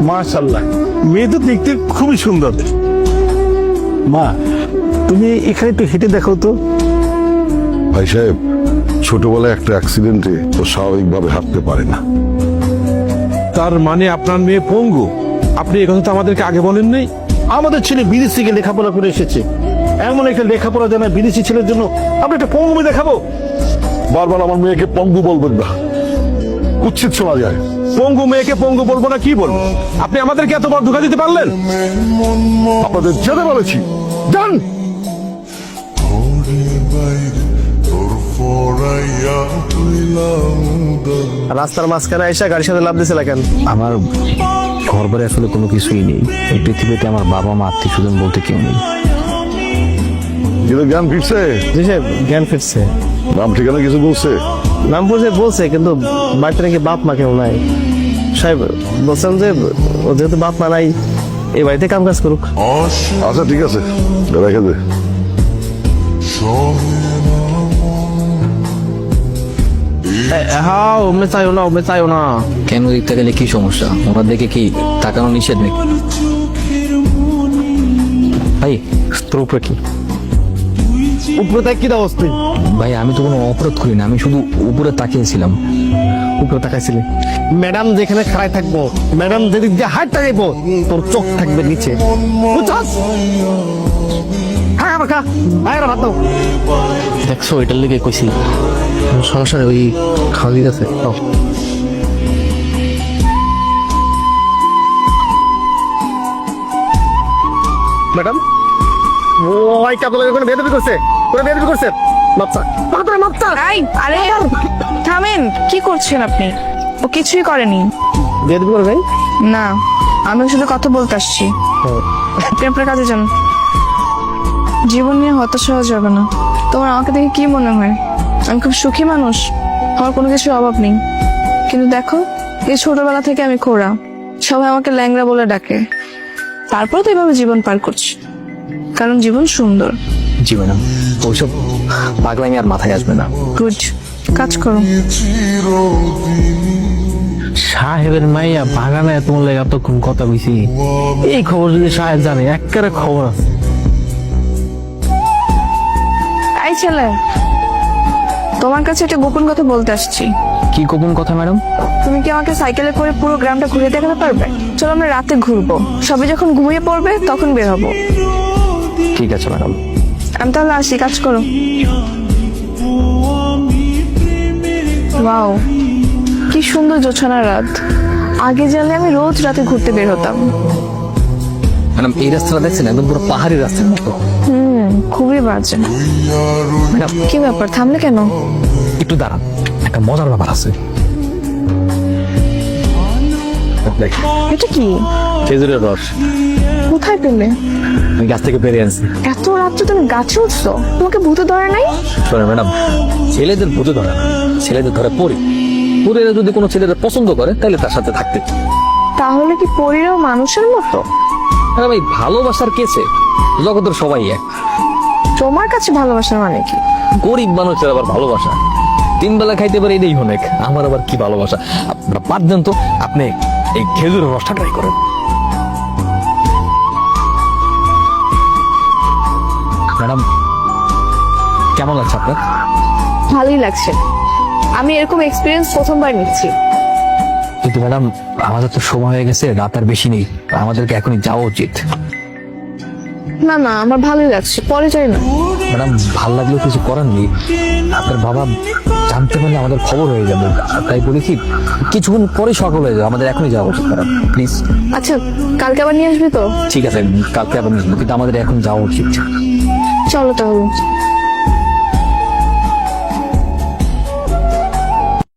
মাশাআল্লাহ, মেয়ে তো দেখতে খুবই সুন্দর। মা, তুমি এখানে একটু হেঁটে দেখো তো। ভাই সাহেব, ছোটবেলায় একটা অ্যাক্সিডেন্টে ও স্বাভাবিকভাবে হাঁটতে পারে না। তার মানে আপনার মেয়ে পঙ্গু? আপনি এই কথা তো আমাদেরকে আগে বলেন নাই। আমাদের ছেলে বিদেশ থেকে লেখাপড়া করে এসেছে, এমন একটা লেখাপড়া জানা বিদেশি ছেলের জন্য আমরা একটা পঙ্গু মেয়ে দেখাবো? বারবার আমার মেয়েকে পঙ্গু বলবেন না, উচিত শোনা যায়। পঙ্গু মেয়েকে পঙ্গু বলবো না কি বলবো? আপনি আমাদেরকে এত বড় ধোঁকা দিতে পারলেন? আপনাদের যেতে বলেছি, যান। রাস্তার মাঝখানে এসে গাড়ির সাথে লাভ দিয়েছিল কেন? আমার ঘর বাড়ি আসলে কোনো কিছুই নেই। এই পৃথিবীতে আমার বাবা মা আত্মীয় স্বজন বলতে কেউ নেই। কিন্তু জ্ঞান ফিরছে? জি সাহেব, জ্ঞান ফিরছে। নাম ঠিকানা কিছু বলছে? নাম বলছে কিন্তু বাড়িতে নাকি বাপ মা কেউ নাই। সাহেব বলছেন যে ও যেহেতু বাপ মা নাই, এই বাড়িতে কাম কাজ করুক। আচ্ছা ঠিক আছে, রেখে দে। হ্যাঁ, ওমে চাইও না। কেন দেখতে গেলে কি সমস্যা? ওনার দেখে কি তাকানো নিষেধ নেই? ভাই, তোর উপরে কি? উপরে তাই কি দাওস তুই? ভাই, আমি তো কোনো অপরাধ করি না, আমি শুধু উপরে তাকিয়েছিলাম। উপরে তাকাইছিলি? ম্যাডাম যেখানে খাড়াই থাকবো, ম্যাডাম যেদিক দিয়ে হাত টাকাইবো, তোর চোখ থাকবে নিচে, বুঝছস? হ্যাঁ আমার খা, আয় ভাত দাও। দেখছো, এটার লেগে কইছি সমস্যা নেই, ওই খাওয়া দিতেছে। ম্যাডাম, ওই কাপড় ওখানে বেদবি করছে, ওরা বেদবি করছে। মাপসা মাপতা মাপতা। আরে থামেন, কি করছেন আপনি? ও কিছুই করেনি। বেদবি করে ভাই। না, আমি শুধু কথা বলতে আসছি। আপনি আপনার কাজে যান। জীবন নিয়ে হতাশা হওয়া যাবে না। তোমার আমাকে দেখে কি মনে হয় আমি খুব সুখী মানুষ? আমার কোনো কিছুর অভাব নেই। কিন্তু দেখো, এই ছোটবেলা থেকে আমি খোড়া, সবাই আমাকে ল্যাংড়া বলে ডাকে। তারপর তো এভাবে জীবন পার করছি, কারণ জীবন সুন্দর। জি ম্যাডাম, ওইসব পাগলামি আর মাথায় আসবে না। গুড, কাজ করো। সাহেবের মাইয়া বাগানে তোমার লেগে এতক্ষণ কথা কইছি, এই খবর যদি সাহেব জানে একেবারে খবর আছে। এই ছেলে, তোমার কাছে একটা গোপন কথা বলতে আসছি। কি গোপন কথা ম্যাডাম? তুমি কি আমাকে সাইকেলে করে পুরো গ্রামটা ঘুরে দেখাতে পারবে? চলো আমরা রাতে ঘুরবো, সবাই যখন ঘুমিয়ে পড়বে তখন বের হবো। ঠিক আছে ম্যাডাম। আমি তাহলে আসি, কাজ করো। ওয়াও, কি সুন্দর জোছানা রাত। আগে জানলে আমি রোজ রাতে ঘুরতে বের হতাম। ম্যাডাম, এই রাস্তাটা দেখছেন, একদম পুরো পাহাড়ি রাস্তার মতো। খুবই বাজে। ম্যাডাম, কি ব্যাপার, থামলে কেন? একটু দাঁড়ান, একটা মজার ব্যাপার আছে। দেখেন, এটা কি? খেজুরের রস কোথায় পেলে? আমি গাছ থেকে পেরে আনছি। এত রাত্রে তুমি গাছে উঠছো? তোমাকে ভূতে ধরে নাই? শোনেন ম্যাডাম, ছেলেদের ভূতে ধরে না, ছেলেদের ধরে পরি। পরীরা যদি কোনো ছেলেদের পছন্দ করে তাহলে তার সাথে থাকতে। তাহলে কি পরীরাও মানুষের মতো? আরে ভাই, ভালোবাসার কেছে জগতের সবাই এক। তোমার কাছে ভালোবাসার মানে কি? গরিব মানুষের আবার ভালোবাসা, তিন বেলা খাইতে পারে এটাই অনেক। আমার আবার কি ভালোবাসা? আপনারা বাদ দেন তো, আপনি এই খেজুরের রসটা ট্রাই করেন। ম্যাডাম, কেমন লাগছে আপনার? ভালোই লাগছে। আমি এরকম এক্সপিরিয়েন্স প্রথমবার নিচ্ছি। কিন্তু ম্যাডাম, আমাদের তো সময় হয়ে গেছে, রাত আর বেশি নেই, আমাদেরকে এখনই যাওয়া উচিত। না না, আমার ভালোই লাগছে, পরে যাই না। ম্যাডাম, ভাল লাগলেও কিছু করার নেই। আপনার বাবা জানতে পারলে আমাদের খবর হয়ে যাবে, তাই বলি কি কিছুক্ষণ পরে সকাল হয়ে যাবে, আমাদের এখনই যাওয়া উচিত ম্যাডাম, প্লিজ। আচ্ছা, কালকে আবার নিয়ে আসবি তো? ঠিক আছে, কালকে আবার নিয়ে আসবো, কিন্তু আমাদের এখন যাওয়া উচিত। চলো তাহলে।